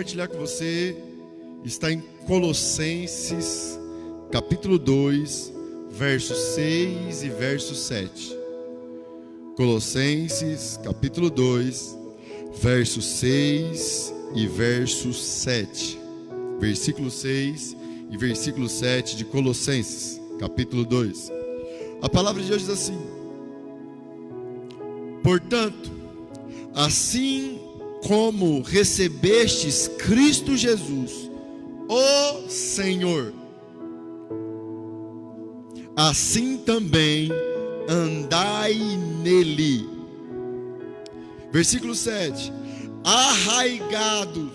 compartilhar com você está em Colossenses, capítulo 2, versos 6 e verso 7. Colossenses, capítulo 2, versos 6 e verso 7. Versículo 6 e versículo 7 de Colossenses, capítulo 2. A palavra de Deus diz assim: portanto, assim como recebestes Cristo Jesus, o Senhor, assim também andai nele. Versículo 7: arraigados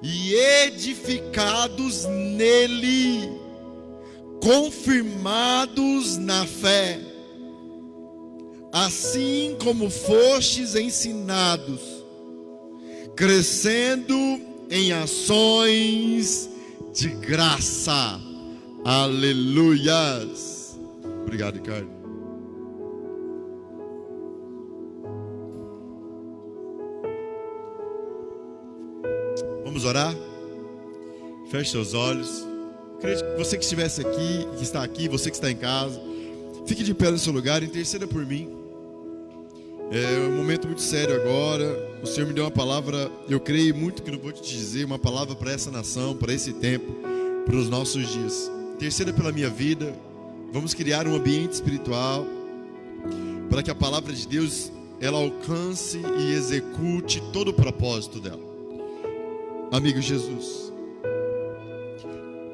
e edificados nele, confirmados na fé, assim como fostes ensinados, crescendo em ações de graça. Aleluias. Obrigado, Ricardo. Vamos orar? Feche seus olhos. Você que estivesse aqui, que está aqui, você que está em casa, fique de pé no seu lugar, interceda por mim. É um momento muito sério agora. O Senhor me deu uma palavra, eu creio muito que não vou te dizer, uma palavra para essa nação, para esse tempo, para os nossos dias. Interceda pela minha vida. Vamos criar um ambiente espiritual para que a palavra de Deus ela alcance e execute todo o propósito dela. Amigo Jesus,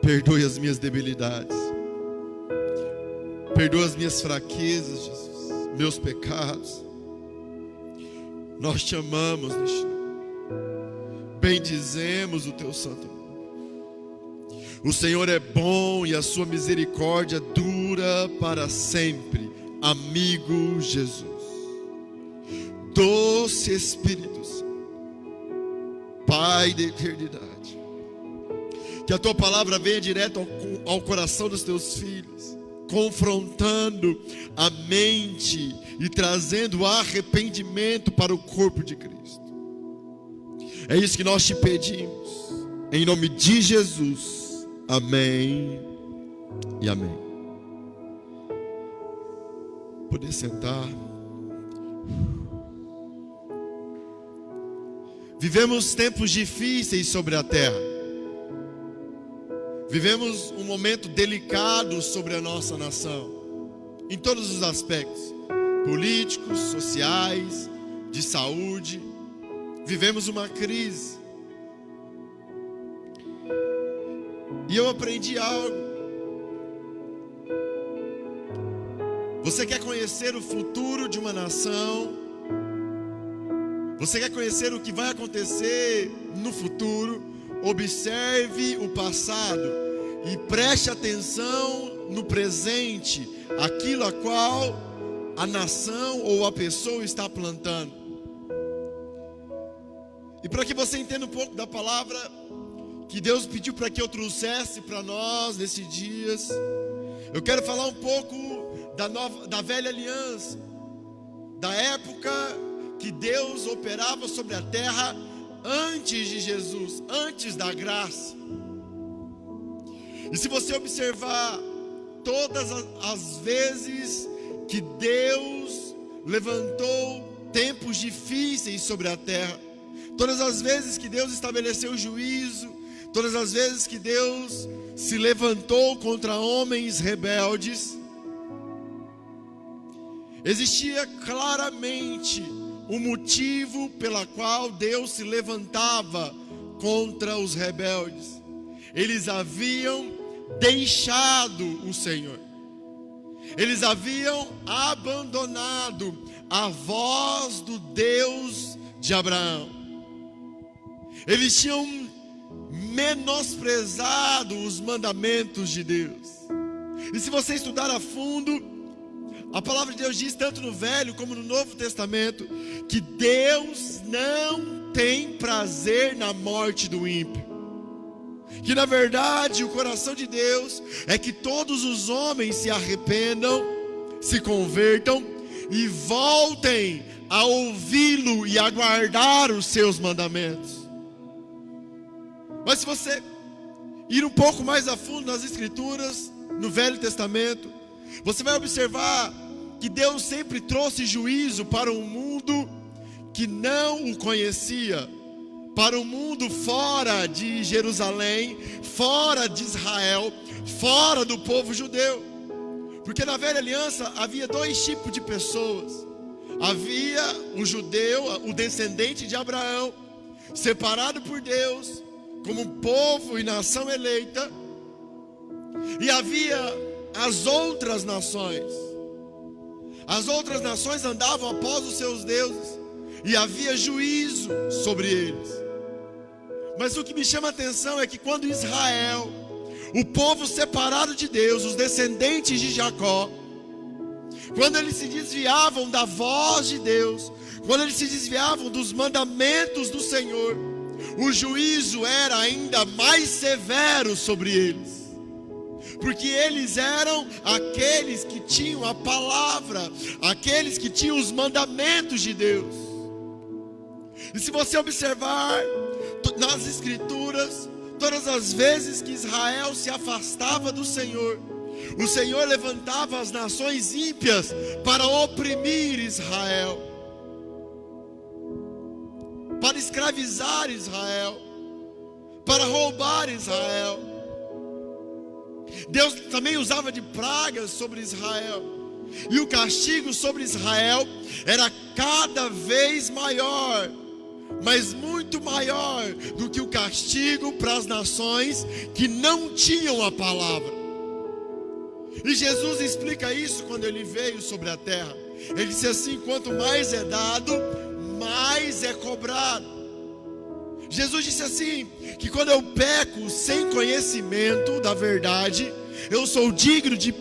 perdoe as minhas debilidades, perdoe as minhas fraquezas, Jesus, meus pecados. Nós te amamos, bendizemos o teu santo nome. O Senhor é bom e a sua misericórdia dura para sempre. Amigo Jesus, doce Espírito Santo, Pai da eternidade, que a tua palavra venha direto ao coração dos teus filhos, confrontando a mente e trazendo arrependimento para o corpo de Cristo. É isso que nós te pedimos, em nome de Jesus. Amém e amém. Poder sentar. Vivemos tempos difíceis sobre a terra. Vivemos um momento delicado sobre a nossa nação, em todos os aspectos, políticos, sociais, de saúde. Vivemos uma crise. E eu aprendi algo. Você quer conhecer o futuro de uma nação? Você quer conhecer o que vai acontecer no futuro? Observe o passado e preste atenção no presente, aquilo a qual a nação ou a pessoa está plantando. E para que você entenda um pouco da palavra que Deus pediu para que eu trouxesse para nós nesses dias, eu quero falar um pouco da velha aliança, da época que Deus operava sobre a terra antes de Jesus, antes da graça. E se você observar todas as vezes que Deus levantou tempos difíceis sobre a terra, todas as vezes que Deus estabeleceu juízo, todas as vezes que Deus se levantou contra homens rebeldes, existia claramente o motivo pela qual Deus se levantava contra os rebeldes. Eles haviam deixado o Senhor. Eles haviam abandonado a voz do Deus de Abraão. Eles tinham menosprezado os mandamentos de Deus. E se você estudar a fundo, a palavra de Deus diz, tanto no Velho como no Novo Testamento, que Deus não tem prazer na morte do ímpio. Que na verdade o coração de Deus é que todos os homens se arrependam, se convertam e voltem a ouvi-lo e a guardar os seus mandamentos. Mas se você ir um pouco mais a fundo nas Escrituras, no Velho Testamento, você vai observar que Deus sempre trouxe juízo para um mundo que não o conhecia, para um mundo fora de Jerusalém, fora de Israel, fora do povo judeu. Porque na velha aliança havia dois tipos de pessoas. Havia o judeu, o descendente de Abraão, separado por Deus, como povo e nação eleita. E havia as outras nações. As outras nações andavam após os seus deuses, e havia juízo sobre eles. Mas o que me chama a atenção é que quando Israel, o povo separado de Deus, os descendentes de Jacó, quando eles se desviavam da voz de Deus, quando eles se desviavam dos mandamentos do Senhor, o juízo era ainda mais severo sobre eles. Porque eles eram aqueles que tinham a palavra, aqueles que tinham os mandamentos de Deus. E se você observar nas Escrituras, todas as vezes que Israel se afastava do Senhor, o Senhor levantava as nações ímpias para oprimir Israel, para escravizar Israel, para roubar Israel. Deus também usava de pragas sobre Israel, e o castigo sobre Israel era cada vez maior, mas muito maior do que o castigo para as nações que não tinham a palavra. E Jesus explica isso quando ele veio sobre a terra. Ele disse assim: quanto mais é dado, mais é cobrado. Jesus disse assim, que quando eu peco sem conhecimento da verdade, eu sou digno de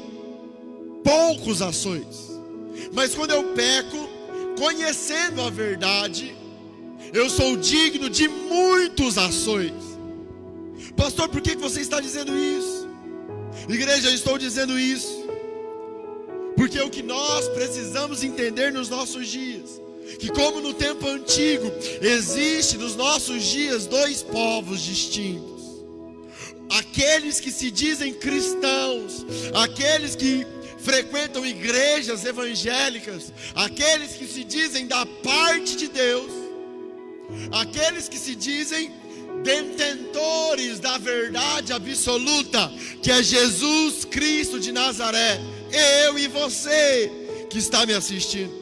poucos açoites. Mas quando eu peco conhecendo a verdade, eu sou digno de muitos açoites. Pastor, por que você está dizendo isso? Igreja, eu estou dizendo isso porque o que nós precisamos entender nos nossos dias, que como no tempo antigo, existe nos nossos dias dois povos distintos. Aqueles que se dizem cristãos, aqueles que frequentam igrejas evangélicas, aqueles que se dizem da parte de Deus, aqueles que se dizem detentores da verdade absoluta, que é Jesus Cristo de Nazaré, eu e você que está me assistindo.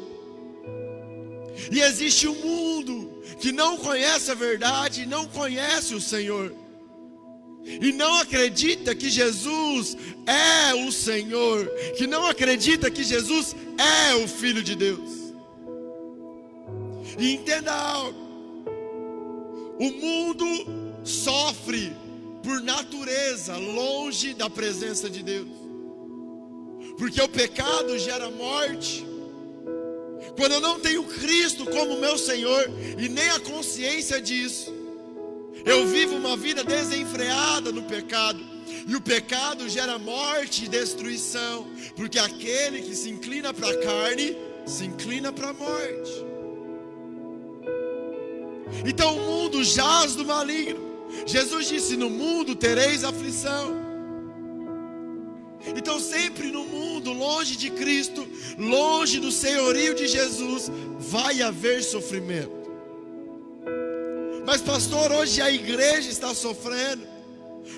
E existe um mundo que não conhece a verdade, não conhece o Senhor, e não acredita que Jesus é o Senhor, que não acredita que Jesus é o Filho de Deus. E entenda algo: o mundo sofre por natureza longe da presença de Deus, porque o pecado gera morte. Quando eu não tenho Cristo como meu Senhor e nem a consciência disso, eu vivo uma vida desenfreada no pecado, e o pecado gera morte e destruição, porque aquele que se inclina para a carne se inclina para a morte. Então o mundo jaz do maligno. Jesus disse: no mundo tereis aflição. Então sempre no mundo, longe de Cristo, longe do senhorio de Jesus, vai haver sofrimento. Mas pastor, hoje a igreja está sofrendo.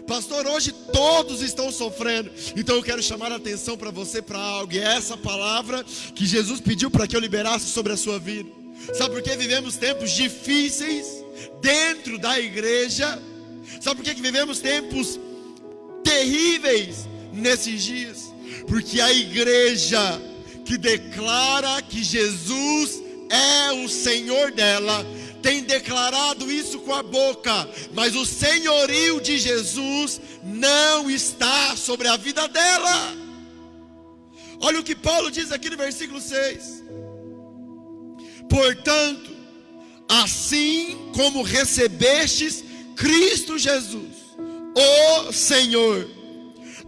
Pastor, hoje todos estão sofrendo. Então eu quero chamar a atenção para você para algo, e é essa palavra que Jesus pediu para que eu liberasse sobre a sua vida. Sabe por que vivemos tempos difíceis dentro da igreja? Sabe por que vivemos tempos terríveis nesses dias? Porque a igreja que declara que Jesus é o Senhor dela tem declarado isso com a boca, mas o senhorio de Jesus não está sobre a vida dela. Olha o que Paulo diz aqui no versículo 6: portanto, assim como recebestes Cristo Jesus, o Senhor,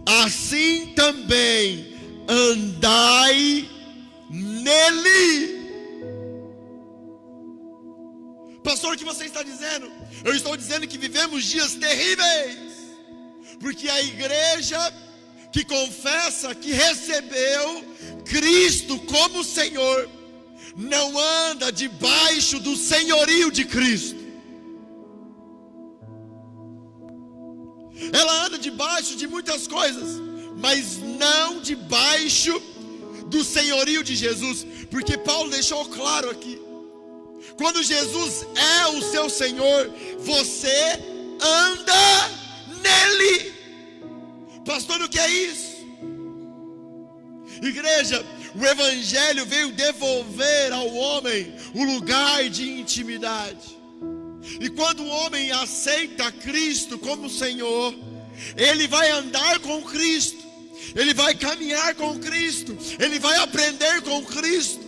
assim também andai nele. Pastor, o que você está dizendo? Eu estou dizendo que vivemos dias terríveis, porque a igreja que confessa que recebeu Cristo como Senhor, não anda debaixo do senhorio de Cristo. Ela anda debaixo de muitas coisas, mas não debaixo do senhorio de Jesus, porque Paulo deixou claro aqui: quando Jesus é o seu Senhor, você anda nele. Pastor, o que é isso? Igreja, o Evangelho veio devolver ao homem o lugar de intimidade. E quando o homem aceita Cristo como Senhor, ele vai andar com Cristo, ele vai caminhar com Cristo, ele vai aprender com Cristo,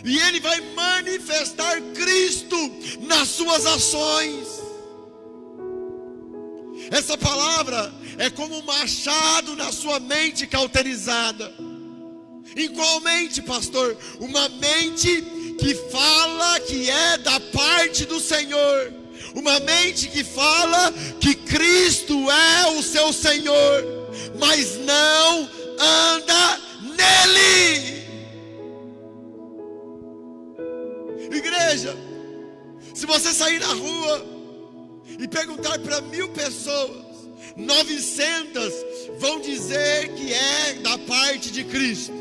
e ele vai manifestar Cristo nas suas ações. Essa palavra é como um machado na sua mente cauterizada. Em qual mente, pastor? Uma mente que fala que é da parte do Senhor. Uma mente que fala que Cristo é o seu Senhor, mas não anda nele. Igreja, se você sair na rua e perguntar para 1000 pessoas, 900 vão dizer que é da parte de Cristo.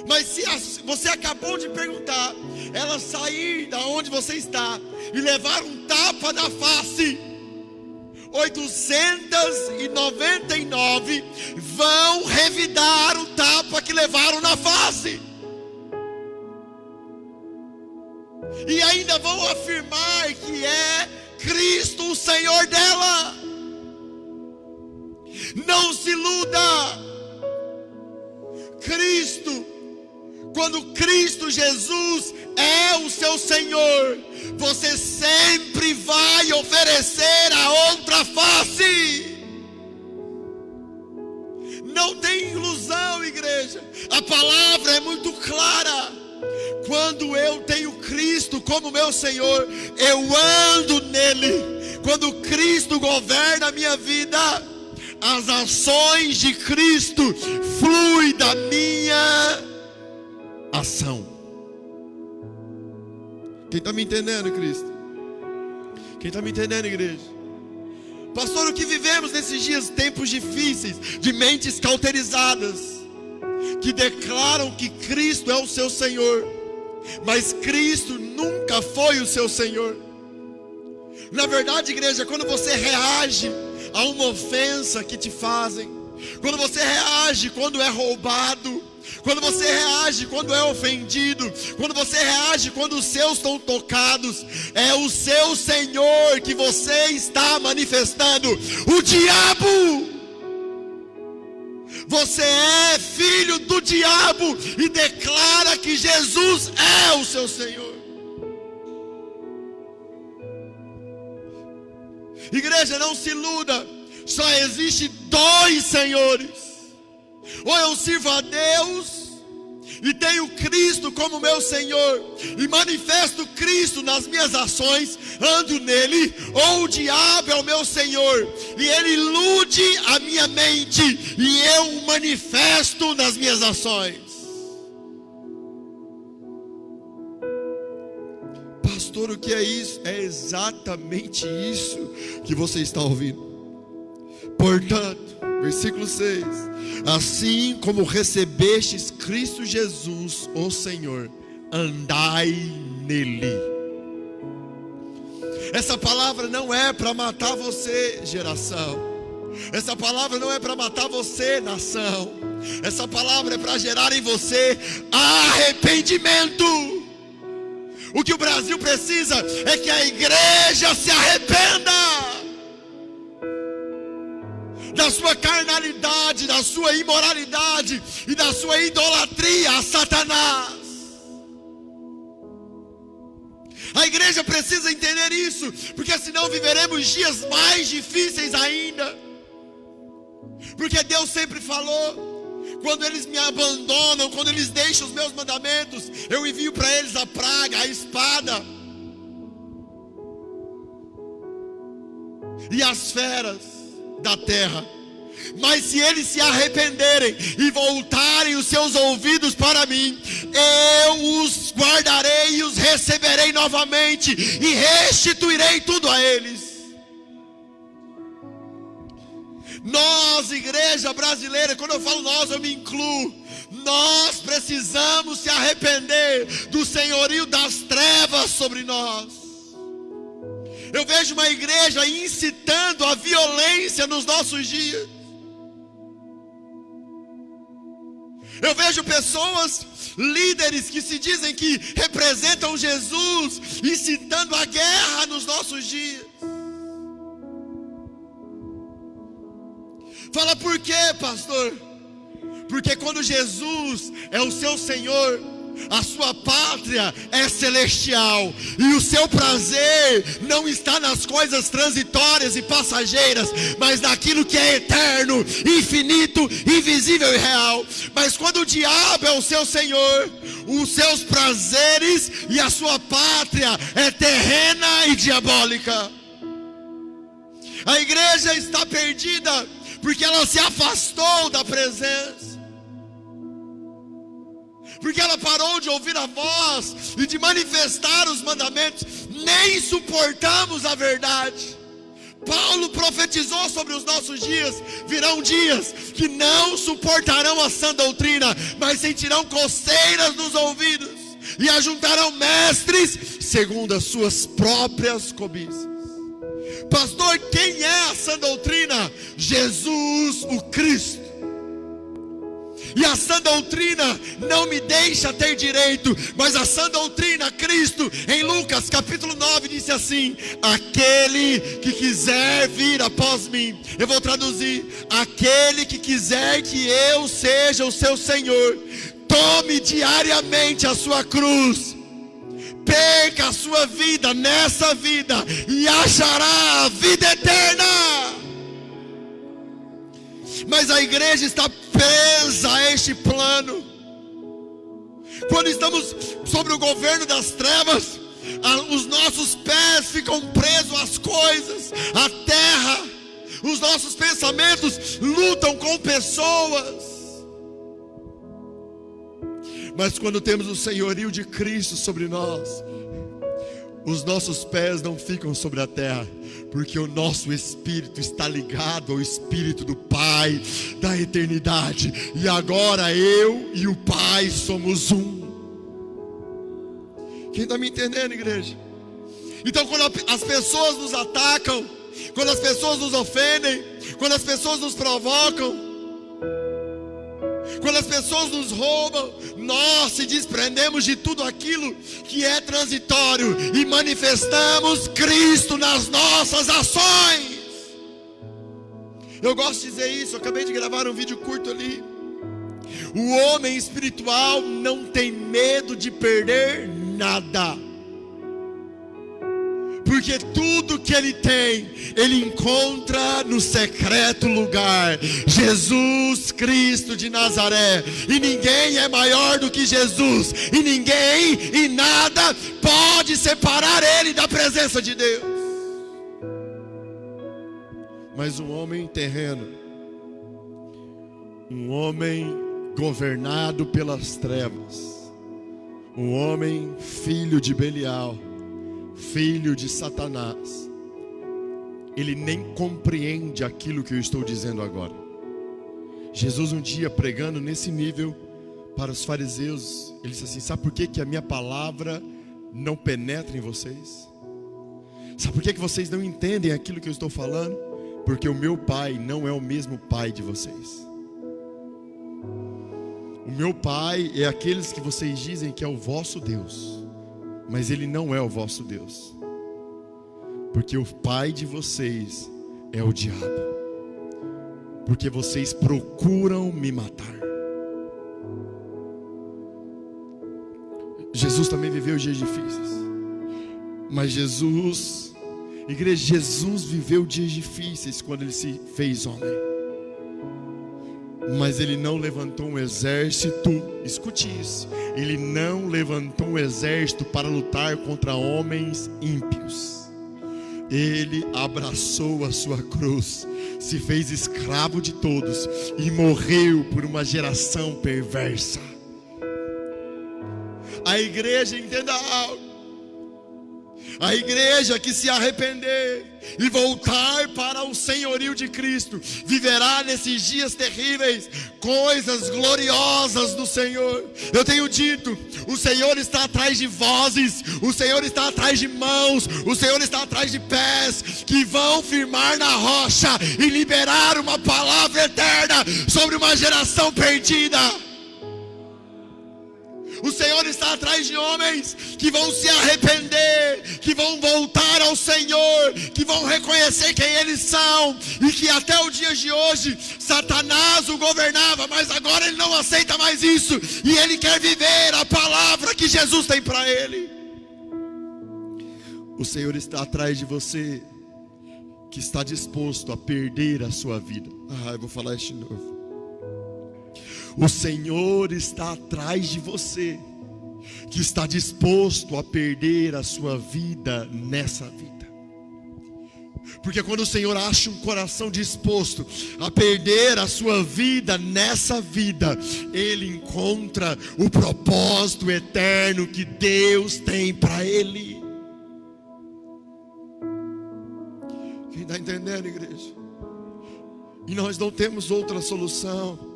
Mas se você acabou de perguntar, ela sair da onde você está e levar um tapa na face, 899 vão revidar o tapa que levaram na face. E ainda vão afirmar que é Cristo o Senhor dela. Não se iluda. Cristo, quando Cristo Jesus é o seu Senhor, você sempre vai oferecer a outra face. Não tem ilusão, igreja. A palavra é muito clara. Quando eu tenho Cristo como meu Senhor, eu ando nele. Quando Cristo governa a minha vida, as ações de Cristo fluem da minha ação. Quem está me entendendo, Cristo? Quem está me entendendo, igreja? Pastor, o que vivemos nesses dias? Tempos difíceis, de mentes cauterizadas, que declaram que Cristo é o seu Senhor, mas Cristo nunca foi o seu Senhor. Na verdade, igreja, quando você reage a uma ofensa que te fazem, quando você reage quando é roubado, quando você reage quando é ofendido, quando você reage quando os seus estão tocados, é o seu Senhor que você está manifestando. O diabo, você é filho do diabo e declara que Jesus é o seu Senhor. Igreja, não se iluda. Só existe 2 senhores. Ou eu sirvo a Deus e tenho Cristo como meu Senhor e manifesto Cristo nas minhas ações, ando nele, ou o diabo é o meu Senhor e ele ilude a minha mente e eu o manifesto nas minhas ações. Pastor, o que é isso? É exatamente isso que você está ouvindo. Portanto, versículo 6: assim como recebestes Cristo Jesus, o Senhor, andai nele. Essa palavra não é para matar você, geração. Essa palavra não é para matar você, nação. Essa palavra é para gerar em você arrependimento. O que o Brasil precisa é que a igreja se arrependa da sua carnalidade, da sua imoralidade e da sua idolatria a Satanás. A igreja precisa entender isso, porque senão viveremos dias mais difíceis ainda. Porque Deus sempre falou Quando eles me abandonam, quando eles deixam os meus mandamentos, eu envio para eles a praga, a espada e as feras da terra. Mas se eles se arrependerem e voltarem os seus ouvidos para mim, eu os guardarei e os receberei novamente e restituirei tudo a eles. Nós, igreja brasileira, quando eu falo nós, eu me incluo. Nós precisamos se arrepender do senhorio das trevas sobre nós. Eu vejo uma igreja incitando a violência nos nossos dias. Eu vejo pessoas, líderes que se dizem que representam Jesus, incitando a guerra nos nossos dias. Fala, por quê, pastor? Porque quando Jesus é o seu Senhor, a sua pátria é celestial, e o seu prazer não está nas coisas transitórias e passageiras, mas naquilo que é eterno, infinito, invisível e real. Mas quando o diabo é o seu Senhor, os seus prazeres e a sua pátria é terrena e diabólica. A igreja está perdida porque ela se afastou da presença, porque ela parou de ouvir a voz e de manifestar os mandamentos. Nem suportamos a verdade. Paulo profetizou sobre os nossos dias: virão dias que não suportarão a sã doutrina, mas sentirão coceiras nos ouvidos e ajuntarão mestres segundo as suas próprias cobiças. Pastor, quem é a sã doutrina? Jesus o Cristo. E a sã doutrina não me deixa ter direito, mas a sã doutrina, Cristo, em Lucas capítulo 9, disse assim: aquele que quiser vir após mim, eu vou traduzir: aquele que quiser que eu seja o seu Senhor, tome diariamente a sua cruz, perca a sua vida nessa vida e achará a vida eterna. Mas a igreja está presa a este plano. Quando estamos sobre o governo das trevas, os nossos pés ficam presos às coisas, à terra. Os nossos pensamentos lutam com pessoas. Mas quando temos o senhorio de Cristo sobre nós, os nossos pés não ficam sobre a terra, porque o nosso espírito está ligado ao espírito do Pai da eternidade. E agora eu e o Pai somos um. Quem está me entendendo, igreja? Então, quando as pessoas nos atacam, quando as pessoas nos ofendem, quando as pessoas nos provocam, quando as pessoas nos roubam, nós se desprendemos de tudo aquilo que é transitório e manifestamos Cristo nas nossas ações. Eu gosto de dizer isso, eu acabei de gravar um vídeo curto ali. O homem espiritual não tem medo de perder nada, porque tudo que ele tem, ele encontra no secreto lugar, Jesus Cristo de Nazaré. E ninguém é maior do que Jesus, e ninguém e nada pode separar ele da presença de Deus. Mas um homem terreno, um homem governado pelas trevas, um homem filho de Belial, filho de Satanás, ele nem compreende aquilo que eu estou dizendo agora. Jesus um dia pregando nesse nível para os fariseus, ele disse assim: sabe por que a minha palavra não penetra em vocês? Sabe por que vocês não entendem aquilo que eu estou falando? Porque o meu Pai não é o mesmo Pai de vocês. O meu Pai é aqueles que vocês dizem que é o vosso Deus, mas ele não é o vosso Deus, porque o pai de vocês é o diabo, porque vocês procuram me matar. Jesus também viveu dias difíceis, mas Jesus, igreja, Jesus viveu dias difíceis quando ele se fez homem. Mas ele não levantou um exército, escute isso, ele não levantou um exército para lutar contra homens ímpios. Ele abraçou a sua cruz, se fez escravo de todos e morreu por uma geração perversa. A igreja, entenda algo, a igreja que se arrepender e voltar para o senhorio de Cristo, viverá nesses dias terríveis coisas gloriosas do Senhor. Eu tenho dito, o Senhor está atrás de vozes, o Senhor está atrás de mãos, o Senhor está atrás de pés que vão firmar na rocha e liberar uma palavra eterna sobre uma geração perdida. O Senhor está atrás de homens que vão se arrepender, que vão voltar ao Senhor, que vão reconhecer quem eles são, e que até o dia de hoje Satanás o governava, mas agora ele não aceita mais isso, e ele quer viver a palavra que Jesus tem para ele. O Senhor está atrás de você, que está disposto a perder a sua vida. Eu vou falar isso de novo. O Senhor está atrás de você, que está disposto a perder a sua vida nessa vida. Porque quando o Senhor acha um coração disposto a perder a sua vida nessa vida, Ele encontra o propósito eterno que Deus tem para ele. Quem está entendendo, igreja? E nós não temos outra solução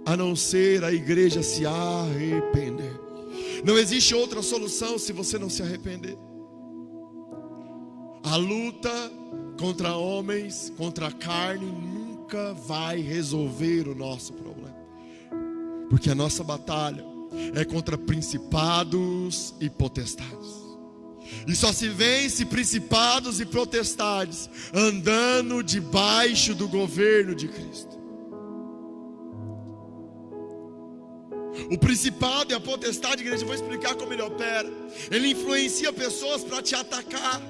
a não ser a igreja se arrepender. Não existe outra solução se você não se arrepender. A luta contra homens, contra a carne, nunca vai resolver o nosso problema. Porque a nossa batalha é contra principados e potestades. E só se vence principados e potestades andando debaixo do governo de Cristo. O principado e a potestade, igreja, eu vou explicar como ele opera. Ele influencia pessoas para te atacar.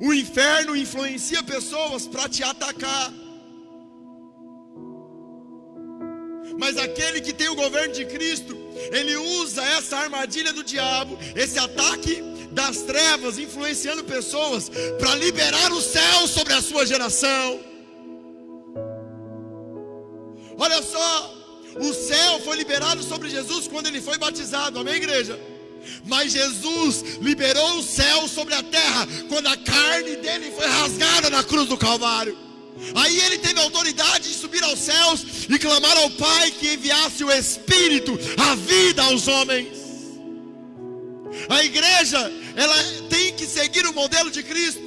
O inferno influencia pessoas para te atacar. Mas aquele que tem o governo de Cristo, ele usa essa armadilha do diabo, esse ataque das trevas, influenciando pessoas para liberar o céu sobre a sua geração. Olha só, o céu foi liberado sobre Jesus quando ele foi batizado, amém, igreja? Mas Jesus liberou o céu sobre a terra quando a carne dele foi rasgada na cruz do Calvário. Aí ele teve autoridade de subir aos céus e clamar ao Pai que enviasse o Espírito, a vida aos homens. A igreja, ela tem que seguir o modelo de Cristo.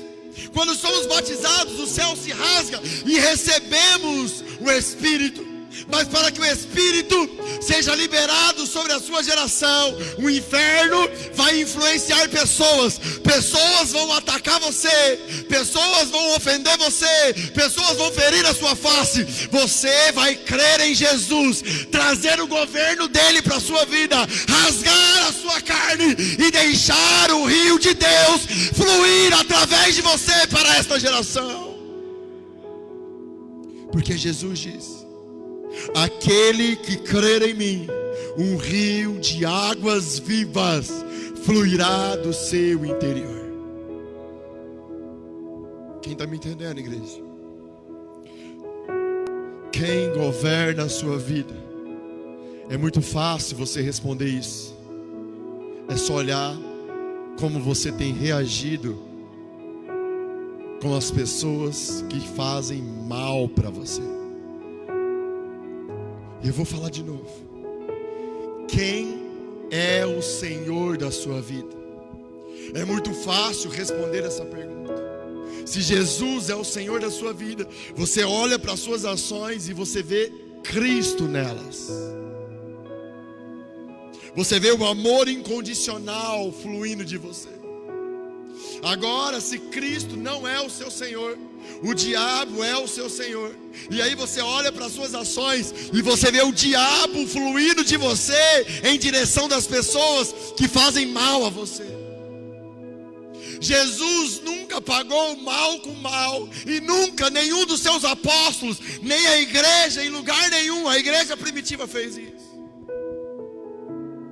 Quando somos batizados, o céu se rasga e recebemos o Espírito. Mas para que o Espírito seja liberado sobre a sua geração, o inferno vai influenciar pessoas. Pessoas vão atacar você, pessoas vão ofender você, pessoas vão ferir a sua face. Você vai crer em Jesus, trazer o governo dele para a sua vida, rasgar a sua carne e deixar o rio de Deus fluir através de você para esta geração. Porque Jesus diz: aquele que crer em mim, um rio de águas vivas fluirá do seu interior. Quem está me entendendo, igreja? Quem governa a sua vida? É muito fácil você responder isso. É só olhar como você tem reagido com as pessoas que fazem mal para você. Eu vou falar de novo. Quem é o Senhor da sua vida? É muito fácil responder essa pergunta. Se Jesus é o Senhor da sua vida, você olha para as suas ações e você vê Cristo nelas. Você vê o amor incondicional fluindo de você. Agora, se Cristo não é o seu Senhor, o diabo é o seu Senhor, e aí você olha para as suas ações e você vê o diabo fluindo de você em direção das pessoas que fazem mal a você. Jesus nunca pagou o mal com mal, e nunca nenhum dos seus apóstolos, nem a igreja, em lugar nenhum, a igreja primitiva fez isso.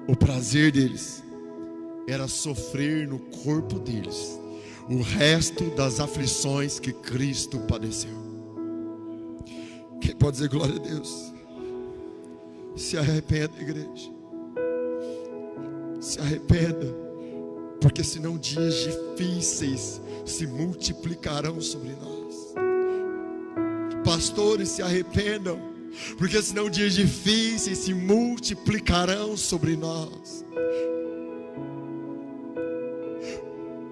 O prazer deles era sofrer no corpo deles o resto das aflições que Cristo padeceu. Quem pode dizer glória a Deus? Se arrependa, igreja. Se arrependa, porque senão dias difíceis se multiplicarão sobre nós. Pastores, se arrependam, porque senão dias difíceis se multiplicarão sobre nós.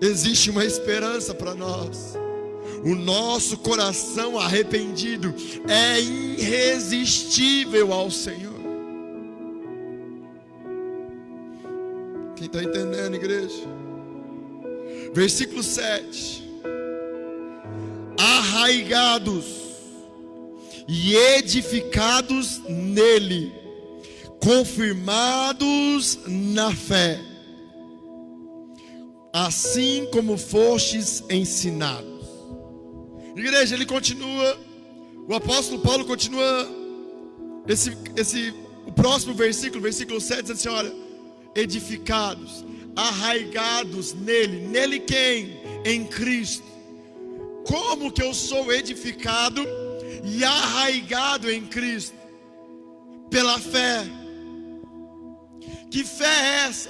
Existe uma esperança para nós. O nosso coração arrependido é irresistível ao Senhor. Quem está entendendo, igreja? Versículo 7. Arraigados e edificados nele, confirmados na fé, assim como fostes ensinados. Igreja, ele continua, o apóstolo Paulo continua o próximo versículo, versículo 7, diz assim: olha, edificados, arraigados nele. Nele quem? Em Cristo. Como que eu sou edificado e arraigado em Cristo? Pela fé. Que fé é essa?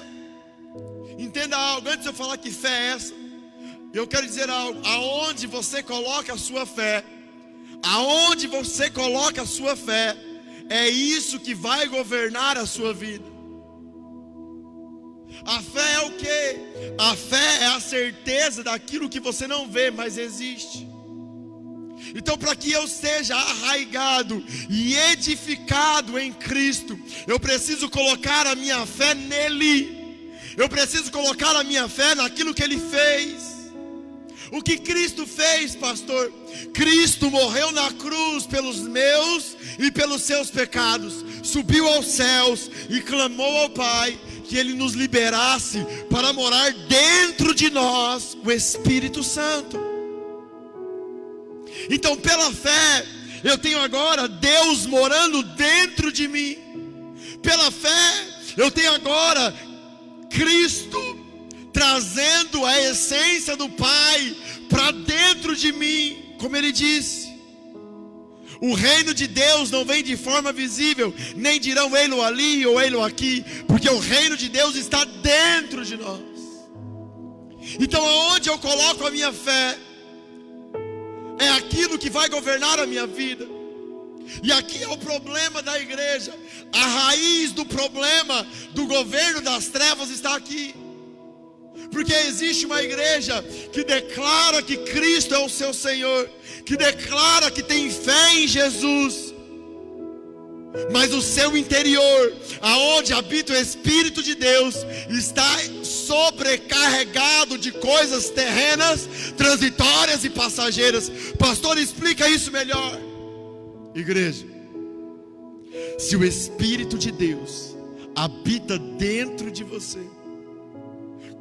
Entenda algo, antes de eu falar que fé é essa, eu quero dizer algo. Aonde você coloca a sua fé, aonde você coloca a sua fé, é isso que vai governar a sua vida. A fé é o quê? A fé é a certeza daquilo que você não vê, mas existe. Então, para que eu seja arraigado e edificado em Cristo, eu preciso colocar a minha fé nele. Eu preciso colocar a minha fé naquilo que ele fez. O que Cristo fez, pastor? Cristo morreu na cruz pelos meus e pelos seus pecados, subiu aos céus e clamou ao Pai que ele nos liberasse para morar dentro de nós o Espírito Santo. Então, pela fé, eu tenho agora Deus morando dentro de mim. Pela fé, eu tenho agora Cristo trazendo a essência do Pai para dentro de mim. Como ele disse, o reino de Deus não vem de forma visível, nem dirão ei-lo ali ou ei-lo aqui, porque o reino de Deus está dentro de nós. Então, aonde eu coloco a minha fé, é aquilo que vai governar a minha vida. E aqui é o problema da igreja. A raiz do problema do governo das trevas está aqui. Porque existe uma igreja que declara que Cristo é o seu Senhor, que declara que tem fé em Jesus, mas o seu interior, aonde habita o Espírito de Deus, está sobrecarregado de coisas terrenas, transitórias e passageiras. Pastor, explica isso melhor. Igreja, se o Espírito de Deus habita dentro de você,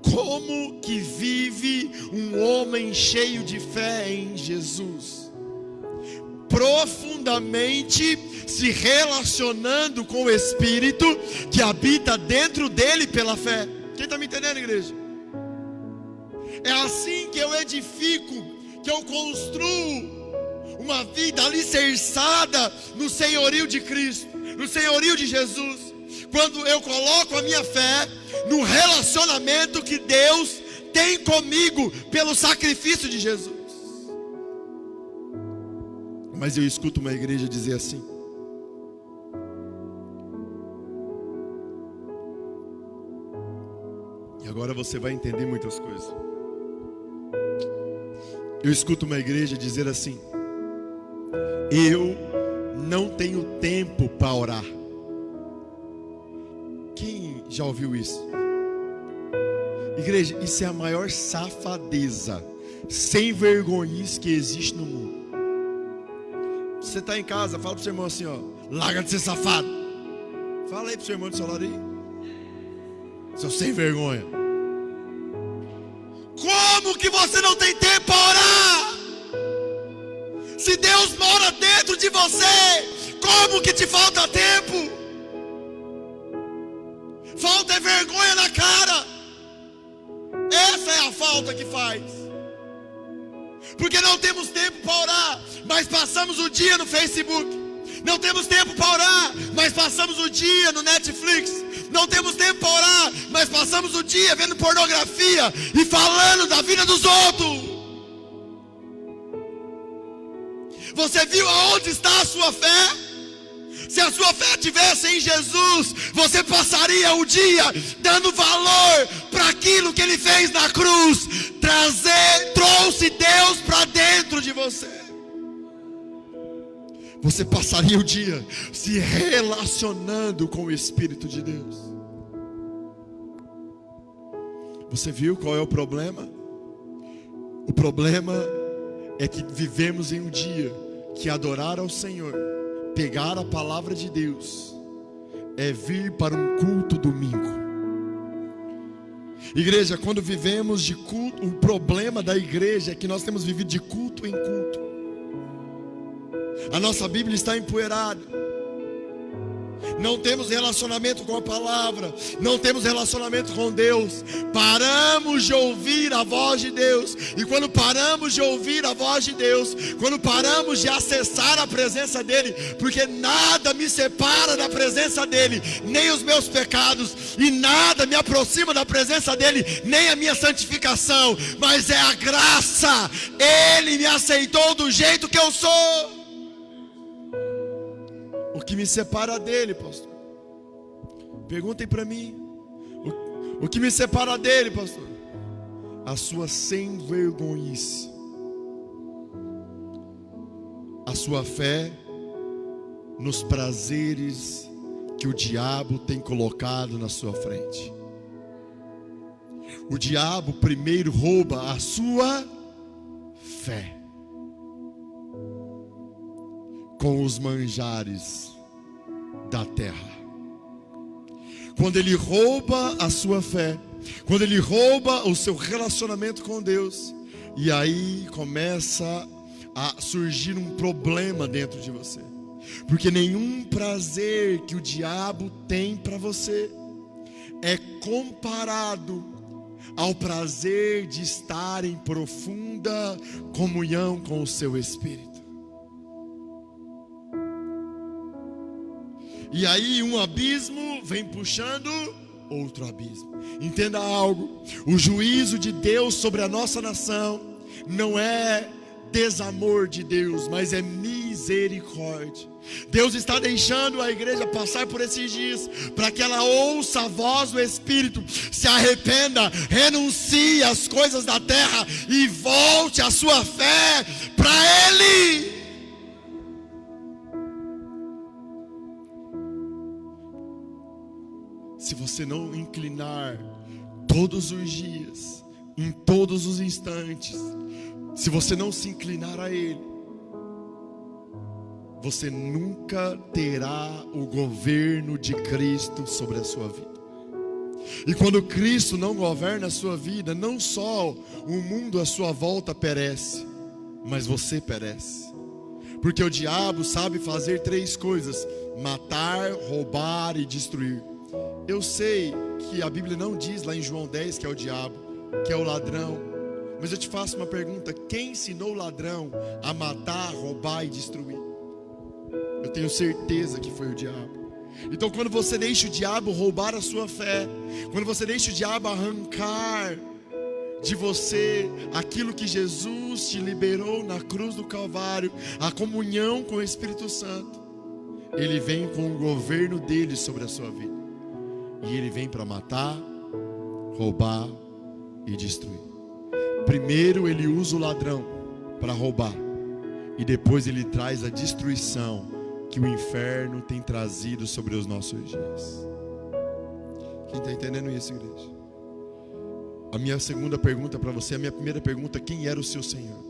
como que vive um homem cheio de fé em Jesus? Profundamente se relacionando com o Espírito que habita dentro dele pela fé. Quem está me entendendo, igreja? É assim que eu edifico, que eu construo uma vida alicerçada no senhorio de Cristo, no senhorio de Jesus. Quando eu coloco a minha fé no relacionamento que Deus tem comigo pelo sacrifício de Jesus. Mas eu escuto uma igreja dizer assim: e agora você vai entender muitas coisas. Eu escuto uma igreja dizer assim: eu não tenho tempo para orar. Quem já ouviu isso? Igreja, isso é a maior safadeza, sem vergonhice que existe no mundo. Você está em casa, fala para o seu irmão assim, ó: larga de ser safado. Fala aí para o seu irmão do seu lado aí, seu sem vergonha. Como que você não tem tempo para orar? Se Deus mora dentro de você, como que te falta tempo? Falta é vergonha na cara. Essa é a falta que faz. Porque não temos tempo para orar, mas passamos o dia no Facebook. Não temos tempo para orar, mas passamos o dia no Netflix. Não temos tempo para orar, mas passamos o dia vendo pornografia e falando da vida dos outros. Você viu aonde está a sua fé? Se a sua fé estivesse em Jesus, você passaria o dia dando valor para aquilo que Ele fez na cruz. Trouxe Deus para dentro de você. Você passaria o dia se relacionando com o Espírito de Deus. Você viu qual é o problema? O problema é que vivemos em um dia que adorar ao Senhor, pegar a palavra de Deus, é vir para um culto domingo. Igreja, quando vivemos de culto, o problema da igreja é que nós temos vivido de culto em culto. A nossa Bíblia está empoeirada. Não temos relacionamento com a palavra. Não temos relacionamento com Deus. Paramos de ouvir a voz de Deus. E quando paramos de ouvir a voz de Deus, quando paramos de acessar a presença dEle, porque nada me separa da presença dEle, nem os meus pecados, e nada me aproxima da presença dEle, nem a minha santificação, mas é a graça. Ele me aceitou do jeito que eu sou. O que me separa dele, pastor? Perguntem para mim. O que me separa dele, pastor? A sua sem vergonhice, a sua fé nos prazeres que o diabo tem colocado na sua frente. O diabo primeiro rouba a sua fé com os manjares da terra. Quando ele rouba a sua fé, quando ele rouba o seu relacionamento com Deus, e aí começa a surgir um problema dentro de você, porque nenhum prazer que o diabo tem para você é comparado ao prazer de estar em profunda comunhão com o seu Espírito. E aí um abismo vem puxando outro abismo. Entenda algo: o juízo de Deus sobre a nossa nação não é desamor de Deus, mas é misericórdia. Deus está deixando a igreja passar por esses dias, para que ela ouça a voz do Espírito, se arrependa, renuncie às coisas da terra e volte a sua fé para Ele. Se você não inclinar todos os dias, em todos os instantes, se você não se inclinar a Ele, você nunca terá o governo de Cristo sobre a sua vida. E quando Cristo não governa a sua vida, não só o mundo à sua volta perece, mas você perece. Porque o diabo sabe fazer três coisas: matar, roubar e destruir. Eu sei que a Bíblia não diz lá em João 10 que é o diabo, que é o ladrão. Mas eu te faço uma pergunta: quem ensinou o ladrão a matar, roubar e destruir? Eu tenho certeza que foi o diabo. Então quando você deixa o diabo roubar a sua fé, quando você deixa o diabo arrancar de você aquilo que Jesus te liberou na cruz do Calvário, a comunhão com o Espírito Santo, ele vem com o governo dele sobre a sua vida. E ele vem para matar, roubar e destruir. Primeiro ele usa o ladrão para roubar, e depois ele traz a destruição que o inferno tem trazido sobre os nossos dias. Quem está entendendo isso, igreja? A minha segunda pergunta para você, a minha primeira pergunta: quem era o seu Senhor?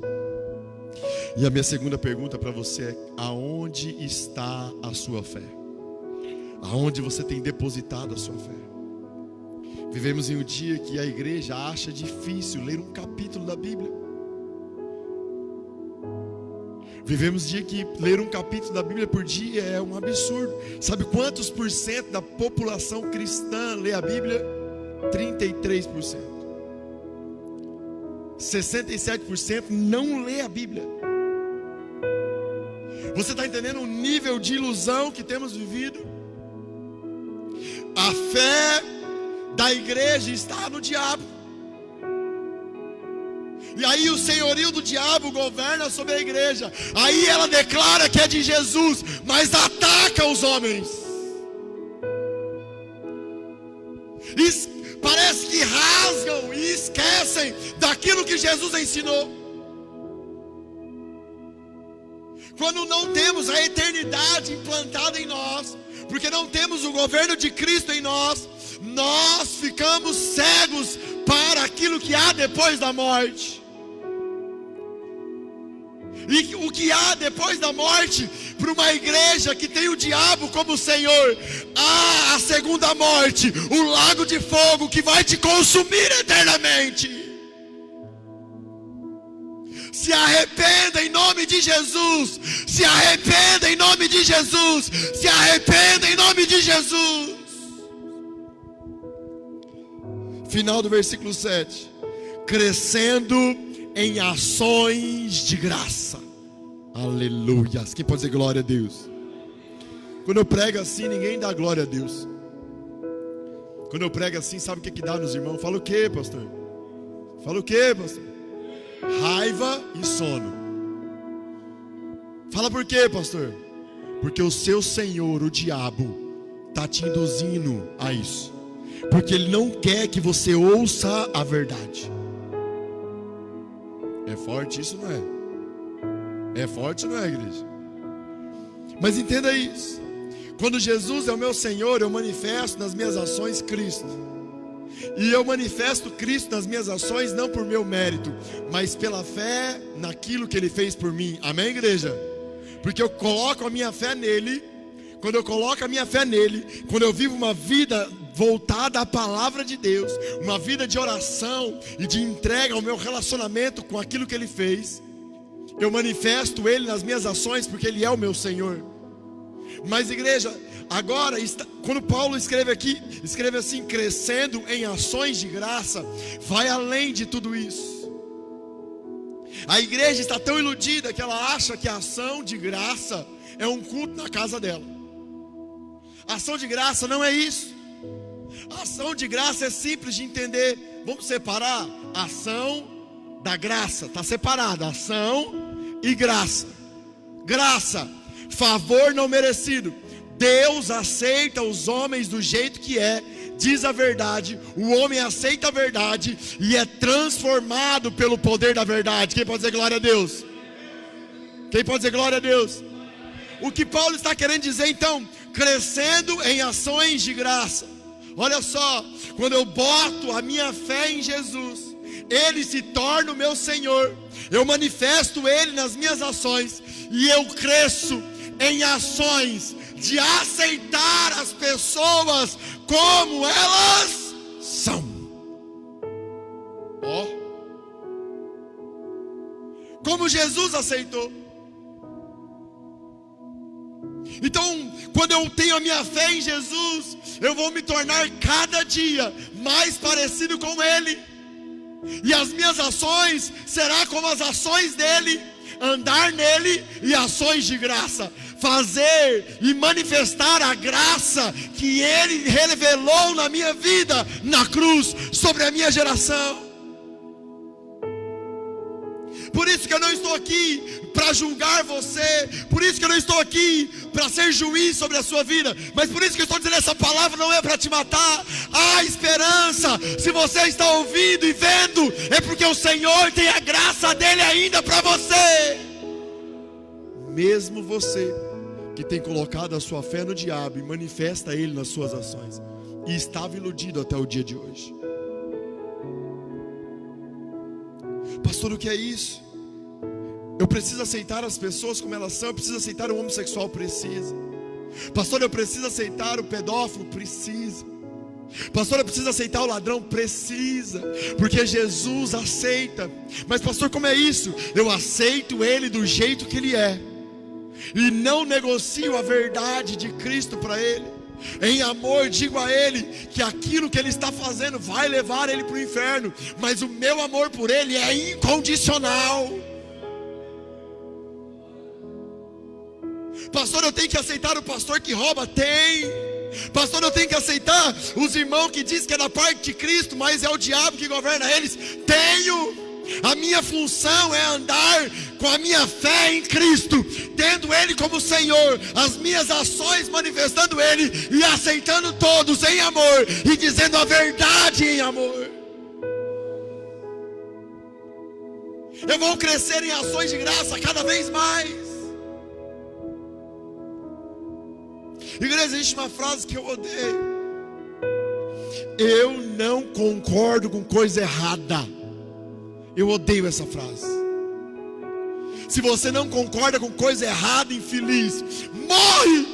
E a minha segunda pergunta para você é: aonde está a sua fé? Aonde você tem depositado a sua fé? Vivemos em um dia que a igreja acha difícil ler um capítulo da Bíblia. Vivemos um dia que ler um capítulo da Bíblia por dia é um absurdo. Sabe quantos por cento da população cristã lê a Bíblia? 33%. 67% não lê a Bíblia. Você está entendendo o nível de ilusão que temos vivido? A fé da igreja está no diabo. E aí o senhorio do diabo governa sobre a igreja. Aí ela declara que é de Jesus, mas ataca os homens. Parece que rasgam e esquecem daquilo que Jesus ensinou. Quando não temos a eternidade implantada em nós, porque não temos o governo de Cristo em nós, nós ficamos cegos para aquilo que há depois da morte. E o que há depois da morte, para uma igreja que tem o diabo como Senhor, há a segunda morte, o lago de fogo que vai te consumir eternamente. Se arrependa em nome de Jesus. Se arrependa em nome de Jesus. Se arrependa em nome de Jesus. Final do versículo 7. Crescendo em ações de graça. Aleluia. Quem pode dizer glória a Deus? Quando eu prego assim, ninguém dá glória a Deus. Quando eu prego assim, sabe o que dá nos irmãos? Fala o que, pastor? Fala o que, pastor? Raiva e sono. Fala por quê, pastor? Porque o seu senhor, o diabo, está te induzindo a isso. Porque ele não quer que você ouça a verdade. É forte isso, não é? É forte, não é, igreja? Mas entenda isso. Quando Jesus é o meu Senhor, eu manifesto nas minhas ações Cristo. E eu manifesto Cristo nas minhas ações não por meu mérito, mas pela fé naquilo que Ele fez por mim. Amém, igreja? Porque eu coloco a minha fé nele. Quando eu coloco a minha fé nele, quando eu vivo uma vida voltada à palavra de Deus, uma vida de oração e de entrega ao meu relacionamento com aquilo que Ele fez, eu manifesto Ele nas minhas ações, porque Ele é o meu Senhor. Mas, igreja, agora, quando Paulo escreve aqui, escreve assim: crescendo em ações de graça, vai além de tudo isso. A igreja está tão iludida que ela acha que a ação de graça é um culto na casa dela. A ação de graça não é isso. A ação de graça é simples de entender. Vamos separar a ação da graça. Está separada, ação e graça. Graça, favor não merecido. Deus aceita os homens do jeito que é, diz a verdade, o homem aceita a verdade e é transformado pelo poder da verdade. Quem pode dizer glória a Deus? Quem pode dizer glória a Deus? O que Paulo está querendo dizer então? Crescendo em ações de graça. Olha só, quando eu boto a minha fé em Jesus, Ele se torna o meu Senhor, eu manifesto Ele nas minhas ações, e eu cresço em ações de aceitar as pessoas como elas são. Ó, como Jesus aceitou. Então, quando eu tenho a minha fé em Jesus, eu vou me tornar cada dia mais parecido com Ele. E as minhas ações serão como as ações dEle. Andar nele e ações de graça. Fazer e manifestar a graça que Ele revelou na minha vida, na cruz, sobre a minha geração. Por isso que eu não estou aqui para julgar você. Por isso que eu não estou aqui para ser juiz sobre a sua vida. Mas por isso que eu estou dizendo, essa palavra não é para te matar. Há esperança. Se você está ouvindo e vendo, é porque o Senhor tem a graça dele ainda para você. Mesmo você que tem colocado a sua fé no diabo e manifesta ele nas suas ações, e estava iludido até o dia de hoje. Pastor, o que é isso? Eu preciso aceitar as pessoas como elas são. Eu preciso aceitar o homossexual, precisa. Pastor, eu preciso aceitar o pedófilo, precisa. Pastor, eu preciso aceitar o ladrão? Precisa, porque Jesus aceita. Mas pastor, como é isso? Eu aceito ele do jeito que ele é, e não negocio a verdade de Cristo para ele. Em amor digo a ele que aquilo que ele está fazendo vai levar ele para o inferno, mas o meu amor por ele é incondicional. Pastor, eu tenho que aceitar o pastor que rouba? Tem. Pastor, eu tenho que aceitar os irmãos que dizem que é da parte de Cristo, mas é o diabo que governa eles? Tenho. A minha função é andar com a minha fé em Cristo, tendo Ele como Senhor, as minhas ações manifestando Ele e aceitando todos em amor e dizendo a verdade em amor. Eu vou crescer em ações de graça cada vez mais. Igreja, existe uma frase que eu odeio: eu não concordo com coisa errada. Eu odeio essa frase. Se você não concorda com coisa errada, infeliz, morre,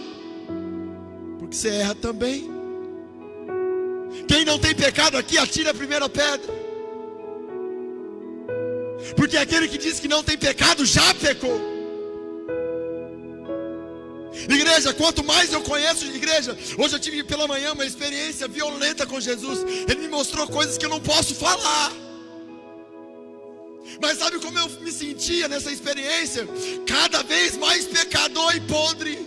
porque você erra também. Quem não tem pecado aqui, atire a primeira pedra, porque aquele que diz que não tem pecado já pecou. Igreja, quanto mais eu conheço, igreja, hoje eu tive pela manhã uma experiência violenta com Jesus. Ele me mostrou coisas que eu não posso falar. Mas sabe como eu me sentia nessa experiência? Cada vez mais pecador e podre.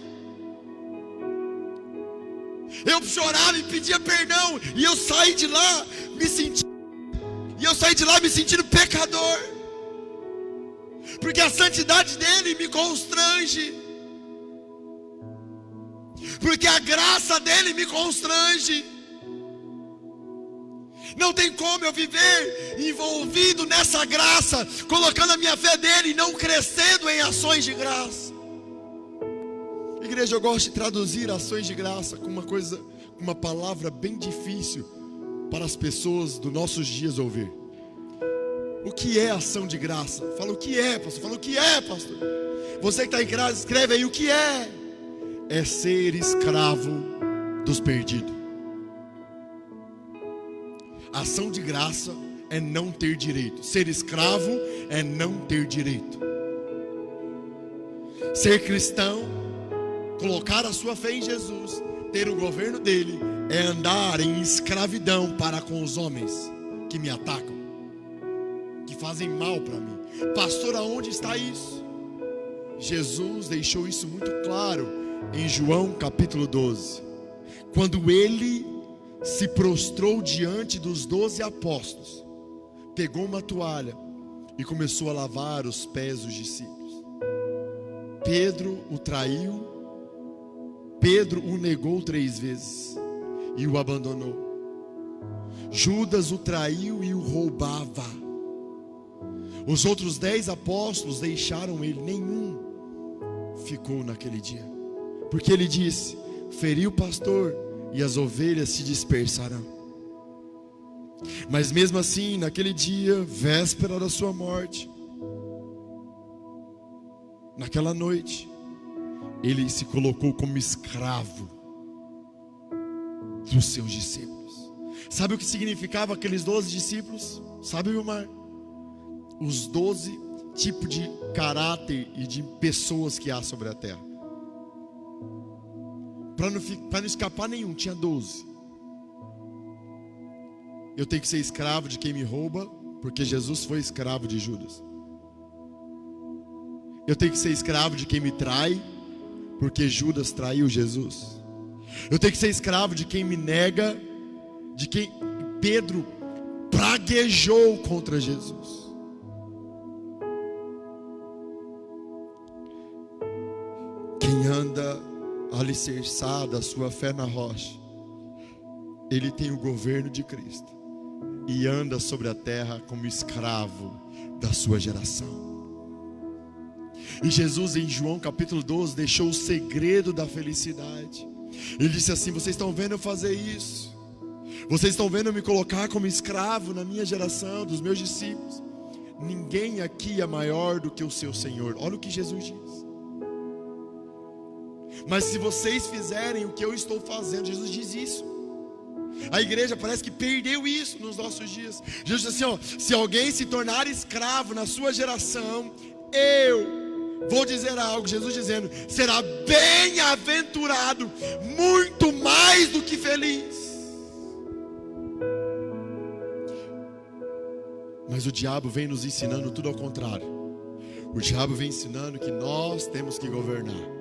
Eu chorava e pedia perdão, e eu saí de lá me sentindo pecador, porque a santidade dele me constrange, porque a graça dele me constrange. Não tem como eu viver envolvido nessa graça, colocando a minha fé dele e não crescendo em ações de graça. Igreja, eu gosto de traduzir ações de graça com uma palavra bem difícil para as pessoas dos nossos dias ouvir. O que é ação de graça? Fala o que é, pastor. Fala o que é, pastor. Você que está em casa, escreve aí o que é. É ser escravo dos perdidos. Ação de graça é não ter direito. Ser escravo é não ter direito. Ser cristão, colocar a sua fé em Jesus, ter o governo dele, é andar em escravidão para com os homens que me atacam, que fazem mal para mim. Pastor, aonde está isso? Jesus deixou isso muito claro em João capítulo 12, quando ele se prostrou diante dos 12 apóstolos, pegou uma toalha e começou a lavar os pés dos discípulos. Pedro o traiu, Pedro o negou 3 vezes e o abandonou. Judas o traiu e o roubava. Os outros 10 apóstolos deixaram ele, nenhum ficou naquele dia, porque ele disse: feriu o pastor e as ovelhas se dispersarão. Mas mesmo assim, naquele dia, véspera da sua morte, naquela noite, ele se colocou como escravo dos seus discípulos. Sabe o que significava aqueles 12 discípulos? Sabe, Vilmar? Os 12 tipos de caráter e de pessoas que há sobre a terra. Para não escapar nenhum, tinha 12. Eu tenho que ser escravo de quem me rouba, porque Jesus foi escravo de Judas. Eu tenho que ser escravo de quem me trai, porque Judas traiu Jesus. Eu tenho que ser escravo de quem me nega, de quem Pedro praguejou contra Jesus. Quem anda alicerçada a sua fé na rocha, ele tem o governo de Cristo e anda sobre a terra como escravo da sua geração. E Jesus, em João capítulo 12, deixou o segredo da felicidade. Ele disse assim: vocês estão vendo eu fazer isso, vocês estão vendo eu me colocar como escravo na minha geração, dos meus discípulos. Ninguém aqui é maior do que o seu Senhor. Olha o que Jesus diz. Mas se vocês fizerem o que eu estou fazendo, Jesus diz isso, A igreja parece que perdeu isso nos nossos dias. Jesus disse assim, ó: se alguém se tornar escravo na sua geração, eu vou dizer algo. Jesus dizendo: será bem-aventurado, muito mais do que feliz. Mas o diabo vem nos ensinando tudo ao contrário. O diabo vem ensinando que nós temos que governar.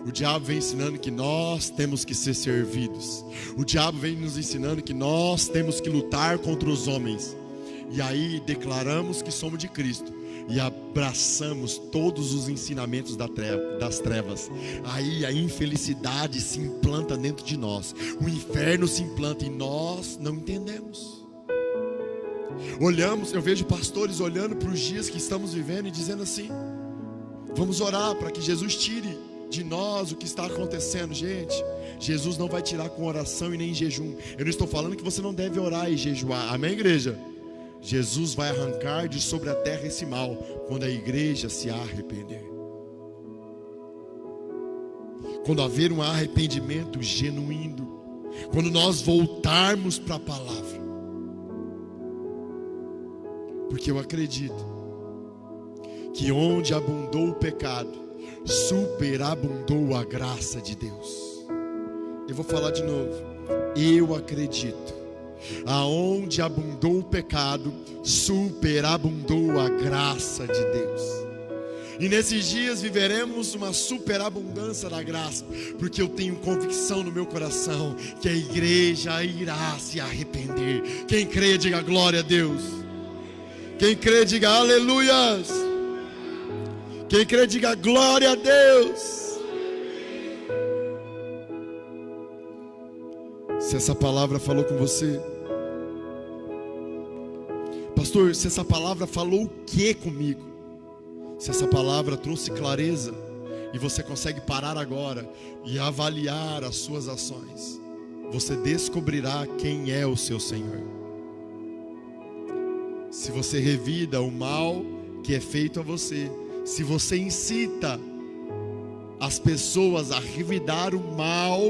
O diabo vem ensinando que nós temos que ser servidos. O diabo vem nos ensinando que nós temos que lutar contra os homens. E aí declaramos que somos de Cristo e abraçamos todos os ensinamentos das trevas. Aí a infelicidade se implanta dentro de nós. O inferno se implanta e nós não entendemos. Olhamos, eu vejo pastores olhando para os dias que estamos vivendo e dizendo assim: vamos orar para que Jesus tire de nós o que está acontecendo. Gente, Jesus não vai tirar com oração e nem em jejum. Eu não estou falando que você não deve orar e jejuar, amém, igreja? Jesus vai arrancar de sobre a terra esse mal quando a igreja se arrepender. Quando haver um arrependimento genuíno, quando nós voltarmos para a palavra. Porque eu acredito que onde abundou o pecado, superabundou a graça de Deus. Eu vou falar de novo. Eu acredito, aonde abundou o pecado, superabundou a graça de Deus. E nesses dias viveremos uma superabundância da graça, porque eu tenho convicção no meu coração que a igreja irá se arrepender. Quem crê, diga glória a Deus. Quem crê, diga aleluias. Quem crê, diga glória a Deus. Se essa palavra falou com você, pastor, se essa palavra falou o que comigo? Se essa palavra trouxe clareza e você consegue parar agora e avaliar as suas ações, você descobrirá quem é o seu Senhor. Se você revida o mal que é feito a você, se você incita as pessoas a revidar o mal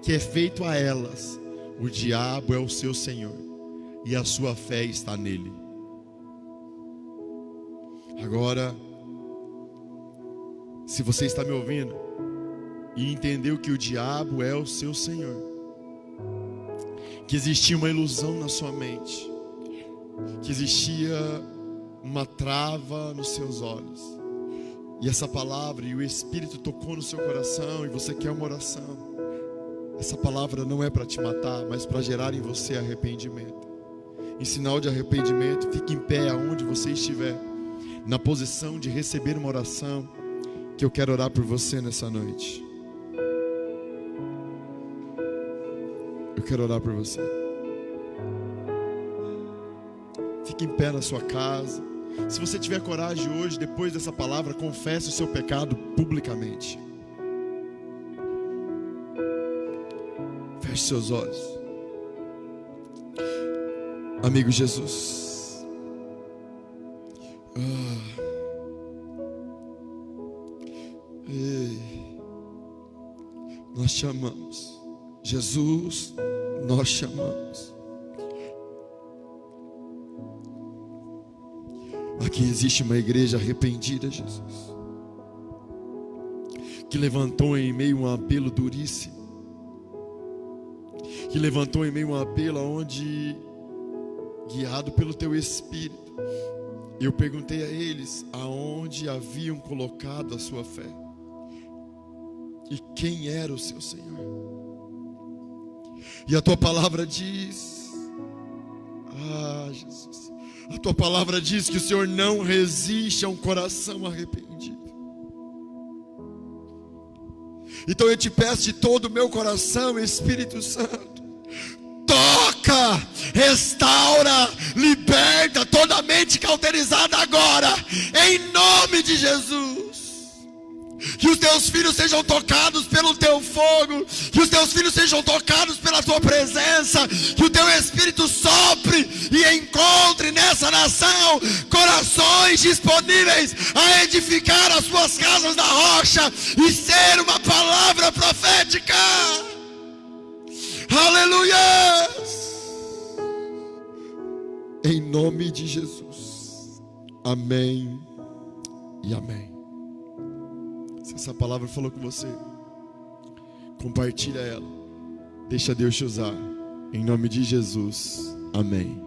que é feito a elas, o diabo é o seu senhor e a sua fé está nele. Agora, se você está me ouvindo e entendeu que o diabo é o seu senhor, que existia uma ilusão na sua mente, que existia uma trava nos seus olhos, e essa palavra e o Espírito tocou no seu coração e você quer uma oração, essa palavra não é para te matar, mas para gerar em você arrependimento. Em sinal de arrependimento, fique em pé aonde você estiver, na posição de receber uma oração, que eu quero orar por você nessa noite. Eu quero orar por você. Fique em pé na sua casa. Se você tiver coragem hoje, depois dessa palavra, confesse o seu pecado publicamente. Feche seus olhos. Amigo Jesus, nós te amamos. Jesus, nós te amamos. Aqui existe uma igreja arrependida, Jesus, que levantou em meio a um apelo duríssimo, que levantou em meio a um apelo onde, guiado pelo teu Espírito, eu perguntei a eles aonde haviam colocado a sua fé e quem era o seu Senhor. E a tua palavra diz, Jesus, a tua palavra diz que o Senhor não resiste a um coração arrependido. Então eu te peço de todo o meu coração, Espírito Santo, toca, restaura, liberta toda a mente cauterizada agora, em nome de Jesus. Que os teus filhos sejam tocados pelo teu fogo, que os teus filhos sejam tocados pela tua presença, que o teu Espírito sopre e encontre nessa nação corações disponíveis a edificar as suas casas na rocha e ser uma palavra profética. Aleluia! Em nome de Jesus. Amém e amém. Se essa palavra falou com você, compartilha ela. Deixa Deus te usar. Em nome de Jesus. Amém.